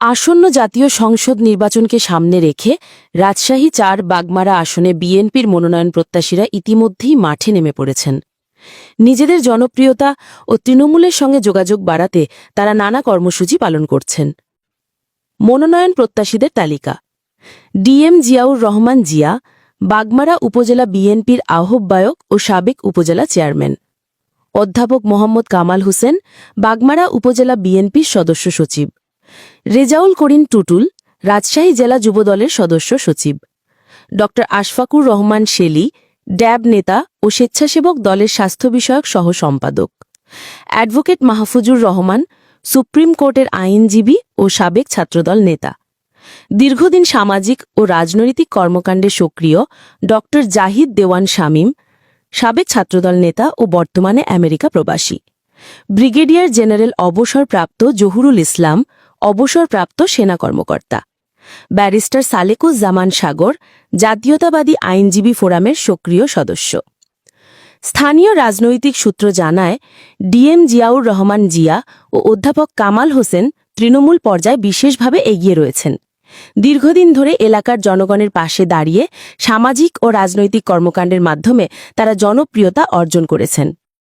আসন্ন জাতীয় সংসদ নির্বাচনকে সামনে রেখে রাজশাহী ৪ বাগমারা আসনে বিএনপির মনোনয়ন প্রত্যাশীরা ইতিমধ্যেই মাঠে নেমে পড়েছেন। নিজেদের জনপ্রিয়তা ও তৃণমূলের সঙ্গে যোগাযোগ বাড়াতে তারা নানা কর্মসূচি পালন করছেন। মনোনয়ন প্রত্যাশীদের তালিকা: ডিএম জিয়াউর রহমান জিয়া, বাগমারা উপজেলা বিএনপির আহ্বায়ক ও সাবেক উপজেলা চেয়ারম্যান। অধ্যাপক মোহাম্মদ কামাল হোসেন, বাগমারা উপজেলা বিএনপির সদস্য সচিব। রেজাউল করিম টুটুল, রাজশাহী জেলা যুবদলের সদস্য সচিব। ড আশফাকুর রহমান শেলী, ড্যাব নেতা ও স্বেচ্ছাসেবক দলের স্বাস্থ্য বিষয়ক সহ সম্পাদক। অ্যাডভোকেট মাহফুজুর রহমান, সুপ্রিম কোর্টের আইনজীবী ও সাবেক ছাত্রদল নেতা। দীর্ঘদিন সামাজিক ও রাজনৈতিক কর্মকাণ্ডে সক্রিয় ড জাহিদ দেওয়ান শামীম, সাবেক ছাত্রদল নেতা ও বর্তমানে আমেরিকা প্রবাসী। ব্রিগেডিয়ার জেনারেল অবসরপ্রাপ্ত জহুরুল ইসলাম, অবসরপ্রাপ্ত সেনা কর্মকর্তা। ব্যারিস্টার সালেকুজ্জামান সাগর, জাতীয়তাবাদী আইনজীবী ফোরামের সক্রিয় সদস্য। স্থানীয় রাজনৈতিক সূত্র জানায়, ডিএম জিয়াউর রহমান জিয়া ও অধ্যাপক কামাল হোসেন তৃণমূল পর্যায়ে বিশেষভাবে এগিয়ে রয়েছেন। দীর্ঘদিন ধরে এলাকার জনগণের পাশে দাঁড়িয়ে সামাজিক ও রাজনৈতিক কর্মকাণ্ডের মাধ্যমে তারা জনপ্রিয়তা অর্জন করেছেন।